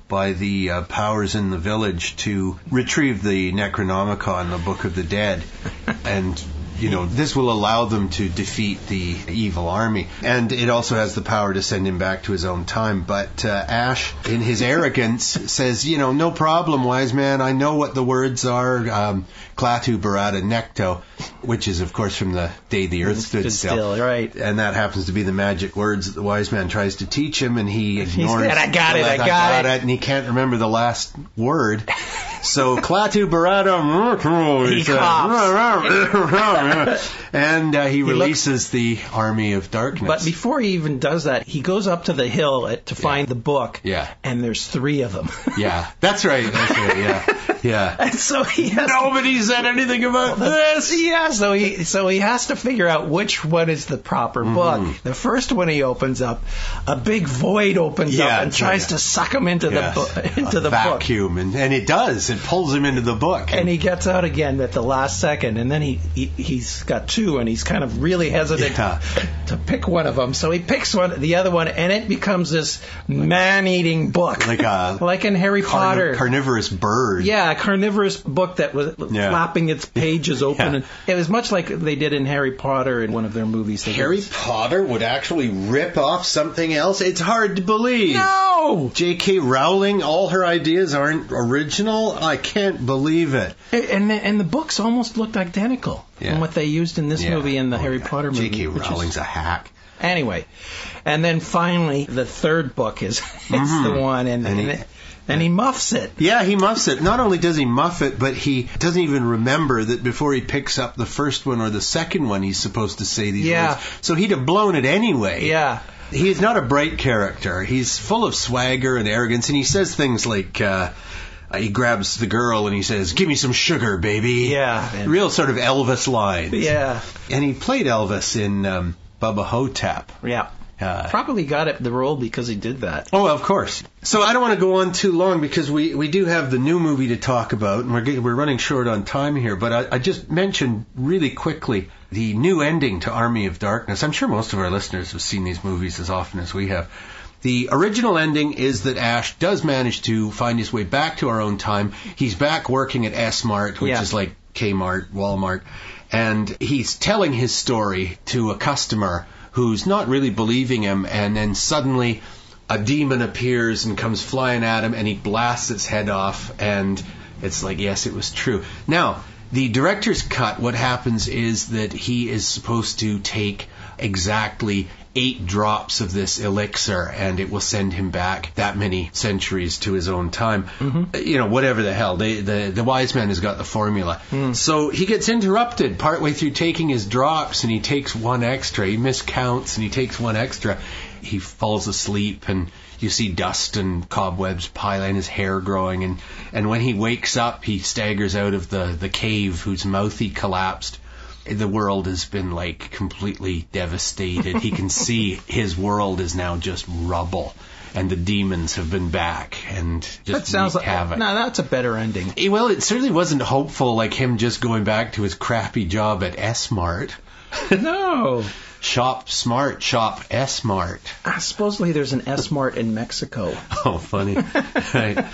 Speaker 1: by the powers in the village to retrieve the Necronomicon, the Book of the Dead, and this will allow them to defeat the evil army. And it also has the power to send him back to his own time. But Ash, in his arrogance, says, no problem, wise man. I know what the words are. Klaatu Barada Necto, which is, of course, from the day the earth stood still.
Speaker 2: Right.
Speaker 1: And that happens to be the magic words that the wise man tries to teach him, and he ignores it.
Speaker 2: I got it.
Speaker 1: And he can't remember the last word. So Klaatu Barada,
Speaker 2: he coughs.
Speaker 1: And he releases the Army of Darkness.
Speaker 2: But before he even does that, he goes up to the hill to find the book.
Speaker 1: Yeah.
Speaker 2: And there's 3 of them.
Speaker 1: Yeah. That's right. Yeah.
Speaker 2: And so
Speaker 1: nobody said anything about this.
Speaker 2: Yeah. So he has to figure out which one is the proper book. The first one he opens up, a big void opens up and tries to suck him into the
Speaker 1: vacuum,
Speaker 2: book.
Speaker 1: And it does. It pulls him into the book.
Speaker 2: And he gets out again at the last second, and then he's got 2, and he's kind of really hesitant to pick one of them. So he picks the other one, and it becomes this man-eating book, like in Harry Potter,
Speaker 1: carnivorous bird.
Speaker 2: Yeah, a carnivorous book that was flapping its pages open. And it was much like they did in Harry Potter in one of their movies.
Speaker 1: Harry Potter would actually rip off something else? It's hard to believe.
Speaker 2: No!
Speaker 1: J.K. Rowling, all her ideas aren't original? I can't believe it.
Speaker 2: And the books almost looked identical from what they used in this movie and the Harry Potter movie.
Speaker 1: J.K. Rowling's a hack.
Speaker 2: Anyway, and then finally the third book is the one, and he muffs it.
Speaker 1: Yeah, he muffs it. Not only does he muff it, but he doesn't even remember that before he picks up the first one or the second one, he's supposed to say these words. So he'd have blown it anyway.
Speaker 2: Yeah.
Speaker 1: He's not a bright character. He's full of swagger and arrogance, and he says things like... he grabs the girl and he says, "Give me some sugar, baby."
Speaker 2: Yeah.
Speaker 1: Real sort of Elvis lines.
Speaker 2: Yeah.
Speaker 1: And he played Elvis in Bubba Hotep.
Speaker 2: Yeah. Probably got the role because he did that.
Speaker 1: Oh, of course. So I don't want to go on too long because we do have the new movie to talk about, and we're running short on time here. But I just mentioned really quickly the new ending to Army of Darkness. I'm sure most of our listeners have seen these movies as often as we have. The original ending is that Ash does manage to find his way back to our own time. He's back working at S-Mart, which is like Kmart, Walmart, and he's telling his story to a customer who's not really believing him, and then suddenly a demon appears and comes flying at him, and he blasts its head off, and it's like, yes, it was true. Now, the director's cut, what happens is that he is supposed to take exactly 8 drops of this elixir, and it will send him back that many centuries to his own time. Mm-hmm. Whatever the hell. The wise man has got the formula. So he gets interrupted partway through taking his drops, and he takes 1 extra. He miscounts, and he takes 1 extra. He falls asleep, and you see dust and cobwebs piling, his hair growing, and when he wakes up, he staggers out of the cave whose mouth he collapsed. The world has been like completely devastated. He can see his world is now just rubble, and the demons have been back and just wreaked havoc.
Speaker 2: No, that's a better ending.
Speaker 1: Well, it certainly wasn't hopeful, like him just going back to his crappy job at S-Mart.
Speaker 2: No.
Speaker 1: Shop smart, shop S-Mart.
Speaker 2: Supposedly there's an S-Mart in Mexico.
Speaker 1: Oh, funny. Right.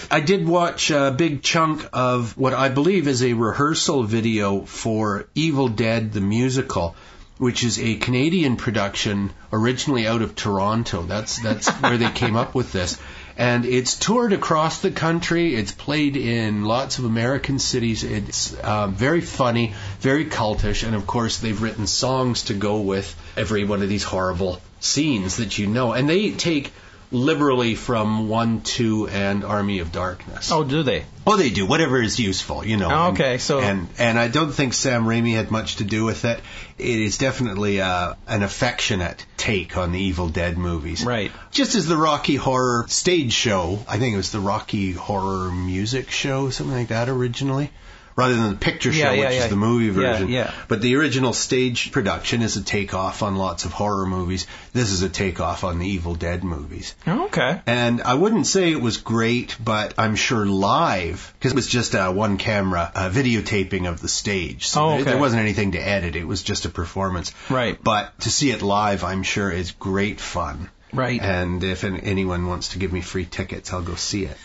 Speaker 1: I did watch a big chunk of what I believe is a rehearsal video for Evil Dead the Musical, which is a Canadian production originally out of Toronto. That's where they came up with this. And it's toured across the country. It's played in lots of American cities. It's very funny, very cultish, and of course they've written songs to go with every one of these horrible scenes that you know. And they take liberally from 1, 2, and Army of Darkness.
Speaker 2: Oh, do they?
Speaker 1: Oh, they do. Whatever is useful,
Speaker 2: Oh, okay, so...
Speaker 1: And I don't think Sam Raimi had much to do with it. It is definitely an affectionate take on the Evil Dead movies.
Speaker 2: Right.
Speaker 1: Just as the Rocky Horror stage show, I think it was the Rocky Horror music show, something like that originally. Rather than the picture show, which is the movie version.
Speaker 2: Yeah.
Speaker 1: But the original stage production is a takeoff on lots of horror movies. This is a takeoff on the Evil Dead movies.
Speaker 2: Oh, okay.
Speaker 1: And I wouldn't say it was great, but I'm sure live, because it was just a one-camera videotaping of the stage. So there wasn't anything to edit. It was just a performance.
Speaker 2: Right.
Speaker 1: But to see it live, I'm sure is great fun.
Speaker 2: Right.
Speaker 1: And if anyone wants to give me free tickets, I'll go see it.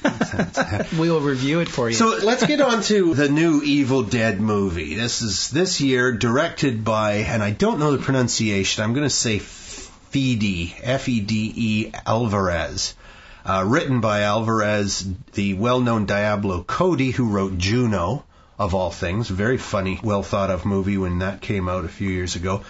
Speaker 2: We'll review it for you.
Speaker 1: So let's get on to the new Evil Dead movie. This is this year, directed by, and I don't know the pronunciation, I'm going to say Fede, F-E-D-E, Alvarez. Written by Alvarez, the well-known Diablo Cody, who wrote Juno, of all things. A very funny, well-thought-of movie when that came out a few years ago.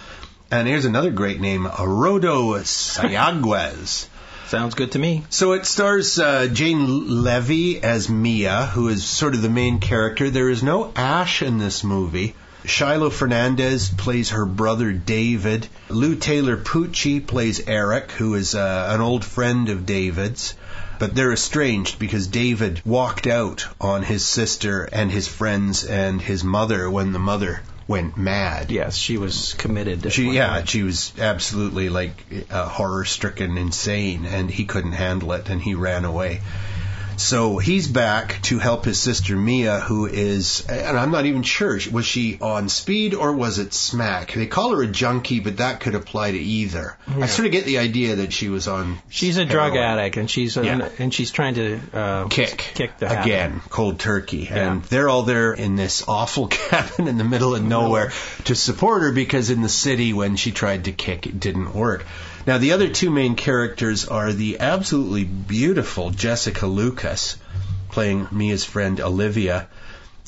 Speaker 1: And here's another great name, Rodo Sayaguez.
Speaker 2: Sounds good to me.
Speaker 1: So it stars Jane Levy as Mia, who is sort of the main character. There is no Ash in this movie. Shiloh Fernandez plays her brother David. Lou Taylor Pucci plays Eric, who is an old friend of David's. But they're estranged because David walked out on his sister and his friends and his mother when the mother went mad.
Speaker 2: Yes, she was committed.
Speaker 1: She was absolutely horror-stricken, insane, and he couldn't handle it, and he ran away. So he's back to help his sister Mia, who is, and I'm not even sure, was she on speed or was it smack? They call her a junkie, but that could apply to either. Yeah. I sort of get the idea that she was on.
Speaker 2: She's a drug addict, and she's trying to kick the habit.
Speaker 1: Again, cold turkey. Yeah. And they're all there in this awful cabin in the middle of nowhere to support her, because in the city when she tried to kick, it didn't work. Now, the other two main characters are the absolutely beautiful Jessica Lucas, playing Mia's friend Olivia,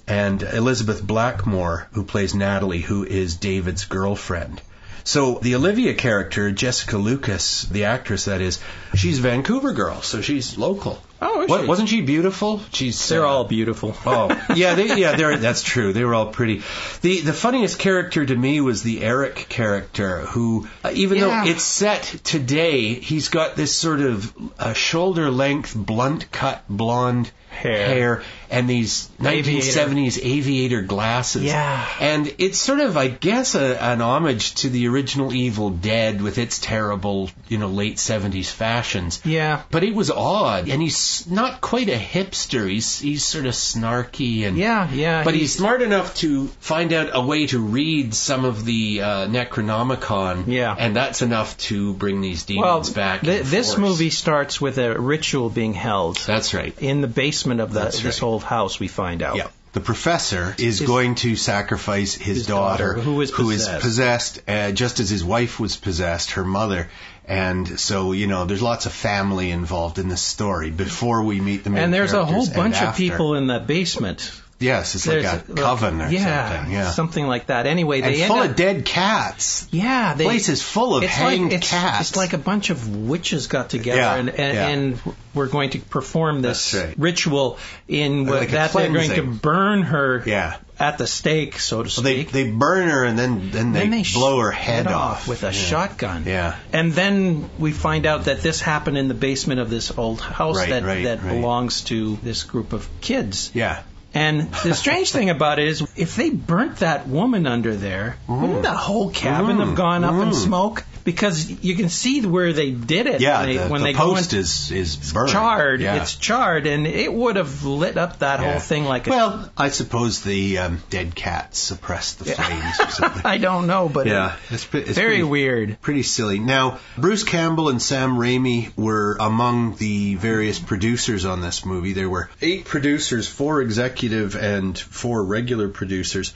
Speaker 1: and Elizabeth Blackmore, who plays Natalie, who is David's girlfriend. So the Olivia character, Jessica Lucas, the actress that is, she's a Vancouver girl, so she's local.
Speaker 2: Oh, is she?
Speaker 1: Wasn't she beautiful?
Speaker 2: They're all beautiful.
Speaker 1: Oh, that's true. They were all pretty. The funniest character to me was the Eric character, who, even though it's set today, he's got this sort of shoulder-length, blunt-cut blonde hair and these 1970s aviator glasses.
Speaker 2: Yeah.
Speaker 1: And it's sort of, I guess, an homage to the original Evil Dead with its terrible, late 70s fashions.
Speaker 2: Yeah.
Speaker 1: But it was odd. And he's not quite a hipster. He's sort of snarky. And
Speaker 2: yeah.
Speaker 1: But he's smart enough to find out a way to read some of the Necronomicon.
Speaker 2: Yeah.
Speaker 1: And that's enough to bring these demons back.
Speaker 2: This movie starts with a ritual being held.
Speaker 1: That's right.
Speaker 2: In the basement of this old house, we find out.
Speaker 1: Yeah. The professor is going to sacrifice his daughter,
Speaker 2: who is
Speaker 1: possessed, just as his wife was possessed, her mother. And so, there's lots of family involved in this story before we meet the main characters.
Speaker 2: And there's a whole bunch of people in the basement.
Speaker 1: Yes, it's like a coven or something. Yeah,
Speaker 2: something like that. Anyway,
Speaker 1: and full of dead cats.
Speaker 2: Yeah,
Speaker 1: the place is full of hanged cats.
Speaker 2: It's like a bunch of witches got together and we're going to perform this ritual in that they're going to burn her at the stake, so to speak.
Speaker 1: They burn her and then they blow her head off
Speaker 2: with a shotgun.
Speaker 1: Yeah.
Speaker 2: And then we find out that this happened in the basement of this old house that belongs to this group of kids.
Speaker 1: Yeah.
Speaker 2: And the strange thing about it is, if they burnt that woman under there, wouldn't the whole cabin have gone up in smoke? Because you can see where they did it.
Speaker 1: Yeah,
Speaker 2: when
Speaker 1: the post is burned.
Speaker 2: Charred. Yeah. It's charred, and it would have lit up that whole thing like
Speaker 1: Well, I suppose the dead cats suppressed the flames or something.
Speaker 2: I don't know, but
Speaker 1: it's
Speaker 2: very weird.
Speaker 1: Pretty silly. Now, Bruce Campbell and Sam Raimi were among the various producers on this movie. There were 8 producers, 4 executive and 4 regular producers.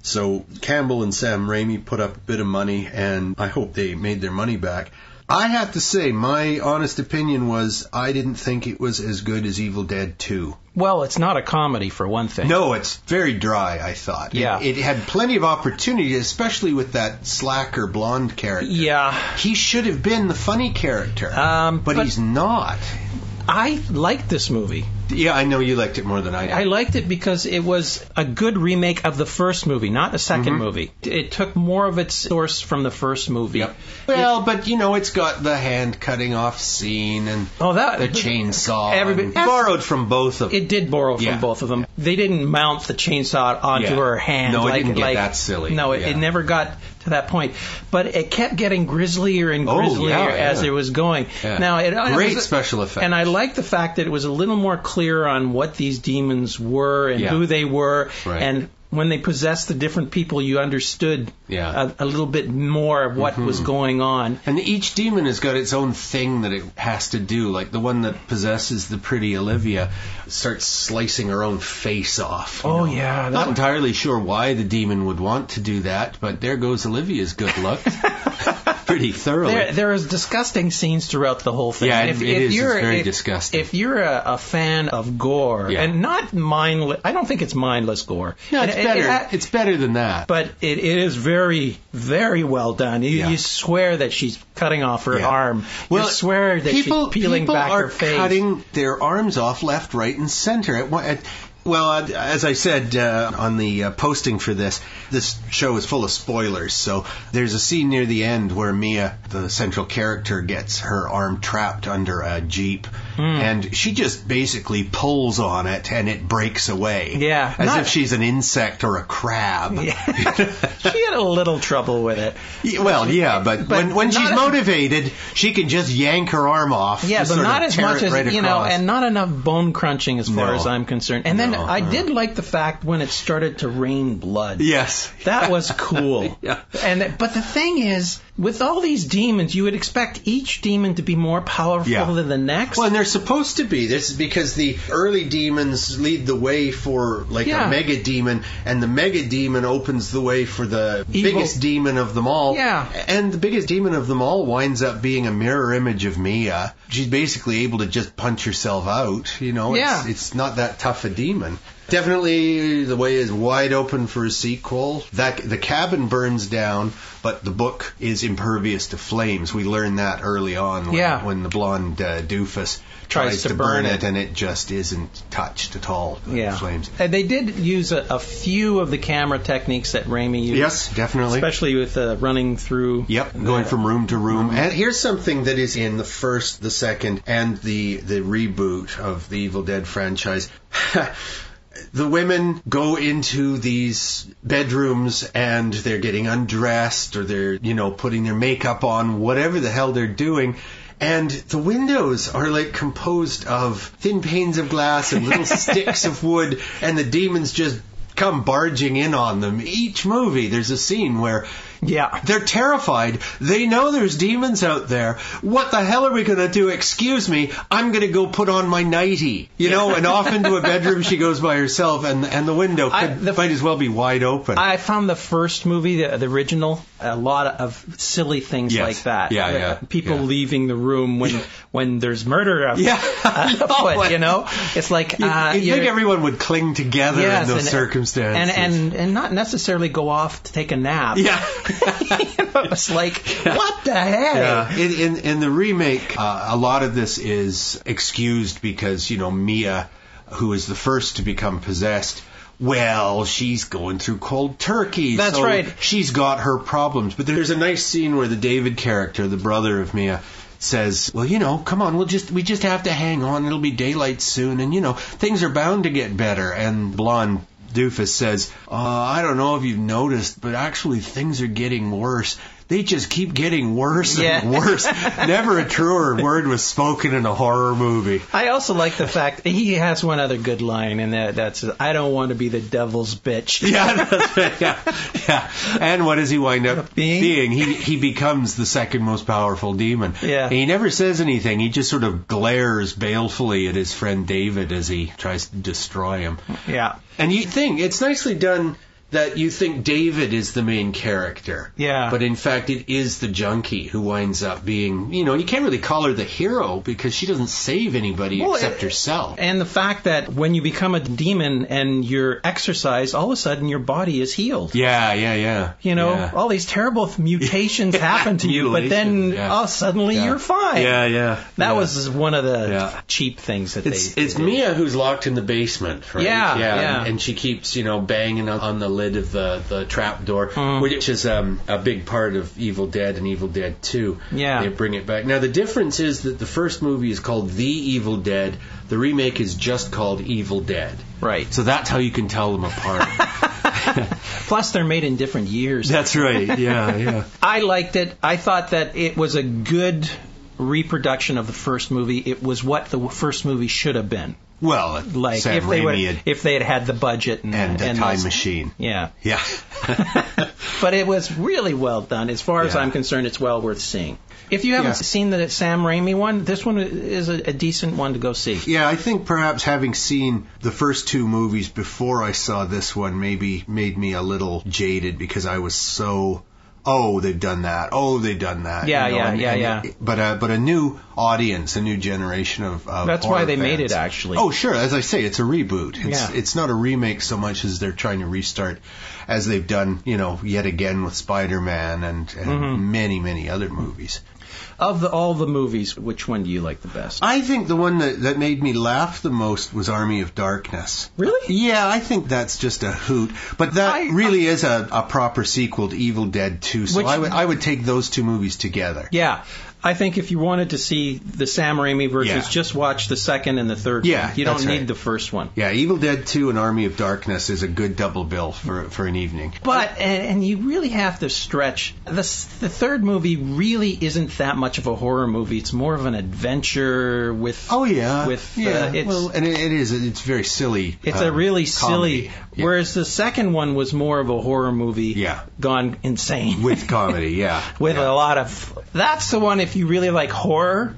Speaker 1: So Campbell and Sam Raimi put up a bit of money, and I hope they made their money back. I have to say, my honest opinion was I didn't think it was as good as Evil Dead 2.
Speaker 2: Well, it's not a comedy, for one thing.
Speaker 1: No, it's very dry, I thought.
Speaker 2: Yeah.
Speaker 1: It had plenty of opportunity, especially with that slacker blonde character.
Speaker 2: Yeah.
Speaker 1: He should have been the funny character, but he's not.
Speaker 2: I liked this movie.
Speaker 1: Yeah, I know you liked it more than I did.
Speaker 2: I liked it because it was a good remake of the first movie, not the second movie. It took more of its source from the first movie.
Speaker 1: Yep. Well, but it's got the hand cutting off scene and the chainsaw. Everybody borrowed from both of them.
Speaker 2: It did borrow from both of them. They didn't mount the chainsaw onto her hand.
Speaker 1: No, it didn't get that silly.
Speaker 2: No, it never got to that point. But it kept getting grislier and grislier as it was going.
Speaker 1: Yeah.
Speaker 2: Now,
Speaker 1: Great special effects.
Speaker 2: And I liked the fact that it was a little more clear on what these demons were and who they were.
Speaker 1: Right.
Speaker 2: And when they possessed the different people, you understood a little bit more of what was going on.
Speaker 1: And each demon has got its own thing that it has to do. Like the one that possesses the pretty Olivia starts slicing her own face off.
Speaker 2: Yeah.
Speaker 1: Not entirely sure why the demon would want to do that, but there goes Olivia's good luck. Pretty thoroughly.
Speaker 2: There is disgusting scenes throughout the whole thing.
Speaker 1: Yeah, it is. It's very disgusting.
Speaker 2: If you're a fan of gore, and not mindless, I don't think it's mindless gore.
Speaker 1: No, it's better. It's better than that.
Speaker 2: But it is very, very well done. You swear that she's cutting off her arm.
Speaker 1: Well,
Speaker 2: you swear that she's peeling back her face.
Speaker 1: People are cutting their arms off left, right, and center. Well, as I said on the posting for this show is full of spoilers. So there's a scene near the end where Mia, the central character, gets her arm trapped under a Jeep. And she just basically pulls on it and it breaks away.
Speaker 2: Yeah.
Speaker 1: As if she's an insect or a crab.
Speaker 2: Yeah. She had a little trouble with it.
Speaker 1: Well, but when she's motivated, she can just yank her arm off.
Speaker 2: Yeah, but not as much as,
Speaker 1: across.
Speaker 2: And not enough bone crunching as far as I'm concerned. And then I did like the fact when it started to rain blood.
Speaker 1: Yes.
Speaker 2: That was cool. But the thing is, with all these demons, you would expect each demon to be more powerful than the next.
Speaker 1: Well, and they're supposed to be. This is because the early demons lead the way for a mega demon, and the mega demon opens the way for the biggest demon of them all.
Speaker 2: Yeah.
Speaker 1: And the biggest demon of them all winds up being a mirror image of Mia. She's basically able to just punch herself out. It's not that tough a demon. definitely the way is wide open for a sequel. That the cabin burns down, but the book is impervious to flames. We learn that early on when the blonde doofus tries to burn it, and it just isn't touched at all by flames.
Speaker 2: They did use a few of the camera techniques that Raimi used.
Speaker 1: Yes, definitely.
Speaker 2: Especially with running through.
Speaker 1: Yep, going from room to room. And here's something that is in the first, the second, and the reboot of the Evil Dead franchise. The women go into these bedrooms and they're getting undressed, or they're, putting their makeup on, whatever the hell they're doing. And the windows are like composed of thin panes of glass and little sticks of wood, and the demons just come barging in on them. Each movie, there's a scene where they're terrified. They know there's demons out there. What the hell are we going to do? Excuse me, I'm going to go put on my nightie. And off into a bedroom she goes by herself, and the window might as well be wide open.
Speaker 2: I found the first movie, the original, a lot of silly things like that. People leaving the room when there's murder afoot, It's like...
Speaker 1: You'd think everyone would cling together in those circumstances.
Speaker 2: And not necessarily go off to take a nap.
Speaker 1: Yeah.
Speaker 2: It's like, what the heck?
Speaker 1: Yeah. In the remake, a lot of this is excused because, Mia, who is the first to become possessed, well, she's going through cold turkey.
Speaker 2: That's right.
Speaker 1: She's got her problems. But there's a nice scene where the David character, the brother of Mia, says, well, come on, we just have to hang on. It'll be daylight soon, and, things are bound to get better. And blonde doofus says, I don't know if you've noticed, but actually things are getting worse. They just keep getting worse and worse. Never a truer word was spoken in a horror movie.
Speaker 2: I also like the fact he has one other good line, and that's, I don't want to be the devil's bitch.
Speaker 1: Yeah, that's right. Yeah. And what does he wind up being? He becomes the second most powerful demon.
Speaker 2: Yeah.
Speaker 1: And he never says anything. He just sort of glares balefully at his friend David as he tries to destroy him.
Speaker 2: Yeah.
Speaker 1: And you think, it's nicely done that you think David is the main character.
Speaker 2: Yeah.
Speaker 1: But in fact, it is the junkie who winds up being, you can't really call her the hero because she doesn't save anybody except herself.
Speaker 2: And the fact that when you become a demon and you're exorcised, all of a sudden your body is healed.
Speaker 1: Yeah.
Speaker 2: All these terrible mutations happen to you, but then suddenly you're fine.
Speaker 1: Yeah.
Speaker 2: That was one of the cheap things that
Speaker 1: It's Mia who's locked in the basement, right?
Speaker 2: Yeah.
Speaker 1: And she keeps, banging on the lid of the trap door, which is a big part of Evil Dead and Evil Dead 2.
Speaker 2: Yeah.
Speaker 1: They bring it back. Now, the difference is that the first movie is called The Evil Dead. The remake is just called Evil Dead.
Speaker 2: Right.
Speaker 1: So that's how you can tell them apart.
Speaker 2: Plus, they're made in different years.
Speaker 1: That's right. Yeah.
Speaker 2: I liked it. I thought that it was a good reproduction of the first movie. It was what the first movie should have been.
Speaker 1: Well,
Speaker 2: like
Speaker 1: Sam Raimi
Speaker 2: if they had the budget and
Speaker 1: a time machine.
Speaker 2: Yeah.
Speaker 1: But
Speaker 2: it was really well done. As far as I'm concerned, it's well worth seeing. If you haven't seen the Sam Raimi one, this one is a decent one to go see.
Speaker 1: Yeah, I think perhaps having seen the first two movies before I saw this one maybe made me a little jaded because I was so... Oh, they've done that. Oh, they've done that.
Speaker 2: Yeah.
Speaker 1: But a new audience, a new generation of
Speaker 2: That's why they made it, actually.
Speaker 1: Oh, sure. As I say, it's a reboot. It's not a remake so much as they're trying to restart, as they've done, yet again with Spider-Man and many, many other movies.
Speaker 2: Of all the movies, which one do you like the best?
Speaker 1: I think the one that made me laugh the most was Army of Darkness.
Speaker 2: Really?
Speaker 1: Yeah, I think that's just a hoot. But that really is a proper sequel to Evil Dead 2, so I would take those two movies together.
Speaker 2: Yeah. I think if you wanted to see the Sam Raimi versions, just watch the second and the third one. You don't need the first one.
Speaker 1: Yeah, Evil Dead 2 and Army of Darkness is a good double bill for an evening.
Speaker 2: But, and you really have to stretch. The third movie really isn't that much of a horror movie. It's more of an adventure with...
Speaker 1: Oh, yeah.
Speaker 2: And
Speaker 1: it's very silly.
Speaker 2: It's a really
Speaker 1: comedy.
Speaker 2: silly... Yeah. Whereas the second one was more of a horror movie gone insane.
Speaker 1: With comedy,
Speaker 2: With a lot of... That's the one, if you really like horror,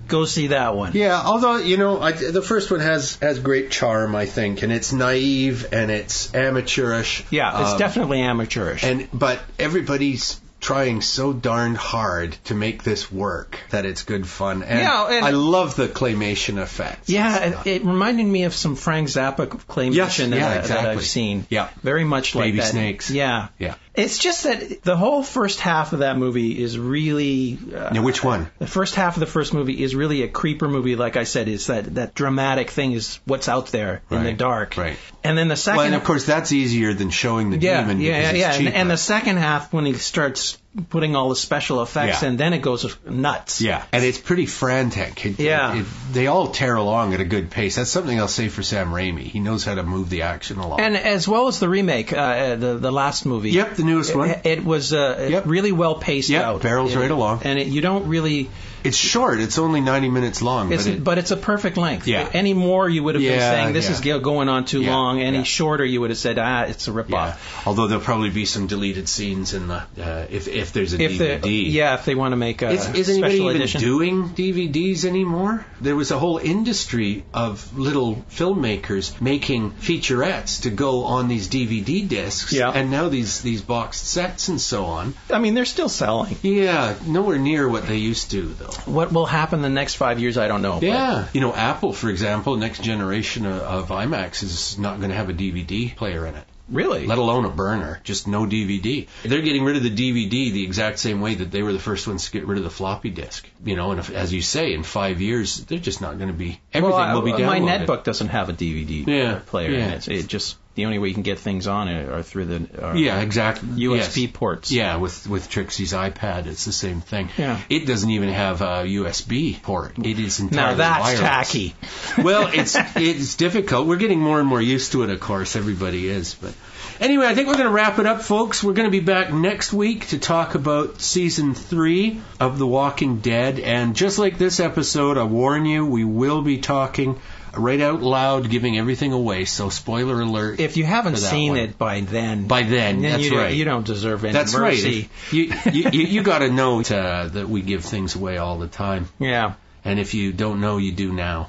Speaker 2: go see that one.
Speaker 1: Yeah, although, the first one has great charm, I think, and it's naive and it's amateurish.
Speaker 2: Yeah, it's definitely amateurish.
Speaker 1: But everybody's trying so darned hard to make this work that it's good fun. And,
Speaker 2: and
Speaker 1: I love the claymation effects.
Speaker 2: Yeah, it reminded me of some Frank Zappa claymation that I've seen.
Speaker 1: Yeah.
Speaker 2: Very much like
Speaker 1: Baby
Speaker 2: that.
Speaker 1: snakes.
Speaker 2: Yeah.
Speaker 1: Yeah.
Speaker 2: It's just that the whole first half of that movie is really...
Speaker 1: now, which one?
Speaker 2: The first half of the first movie is really a creeper movie, like I said. Is that dramatic thing is what's out there in the dark.
Speaker 1: Right.
Speaker 2: And then the second...
Speaker 1: Well, and of course, that's easier than showing the demon because it's cheaper.
Speaker 2: And the second half, when he starts putting all the special effects in, then it goes nuts.
Speaker 1: Yeah, and it's pretty frantic. They all tear along at a good pace. That's something I'll say for Sam Raimi. He knows how to move the action along.
Speaker 2: And as well as the remake, the last movie.
Speaker 1: Yep, the newest one.
Speaker 2: It was really well paced out.
Speaker 1: Barrels right along.
Speaker 2: And you don't really...
Speaker 1: It's short. It's only 90 minutes long.
Speaker 2: But it's a perfect length.
Speaker 1: Yeah.
Speaker 2: Any more, you would have been saying, this is going on too long. Any shorter, you would have said, it's a ripoff.
Speaker 1: Yeah. Although there'll probably be some deleted scenes in the if there's a DVD.
Speaker 2: If they want to make a
Speaker 1: Is anybody
Speaker 2: special
Speaker 1: even
Speaker 2: edition.
Speaker 1: doing DVDs anymore? There was a whole industry of little filmmakers making featurettes to go on these DVD discs.
Speaker 2: Yeah.
Speaker 1: And now these boxed sets and so on.
Speaker 2: I mean, they're still selling.
Speaker 1: Yeah, nowhere near what they used to, though.
Speaker 2: What will happen the next 5 years, I don't know.
Speaker 1: Yeah. You know, Apple, for example, next generation of iMacs is not going to have a DVD player in it.
Speaker 2: Really?
Speaker 1: Let alone a burner, just no DVD. They're getting rid of the DVD the exact same way that they were the first ones to get rid of the floppy disk. You know, and as you say, in 5 years, they're just not going to be, everything will be downloaded.
Speaker 2: My netbook doesn't have a DVD player in it. It just... The only way you can get things on it are through the USB ports.
Speaker 1: Yeah, with Trixie's iPad, it's the same thing.
Speaker 2: Yeah.
Speaker 1: It doesn't even have a USB port. It is entirely
Speaker 2: now that's
Speaker 1: wireless.
Speaker 2: tacky.
Speaker 1: Well, it's difficult. We're getting more and more used to it, of course. Everybody is. But anyway, I think we're going to wrap it up, folks. We're going to be back next week to talk about Season 3 of The Walking Dead. And just like this episode, I warn you, we will be talking right out loud, giving everything away. So, spoiler alert.
Speaker 2: If you haven't seen it by then,
Speaker 1: that's right.
Speaker 2: You don't deserve any
Speaker 1: that's
Speaker 2: mercy.
Speaker 1: Right. You got to know that we give things away all the time.
Speaker 2: Yeah.
Speaker 1: And if you don't know, you do now.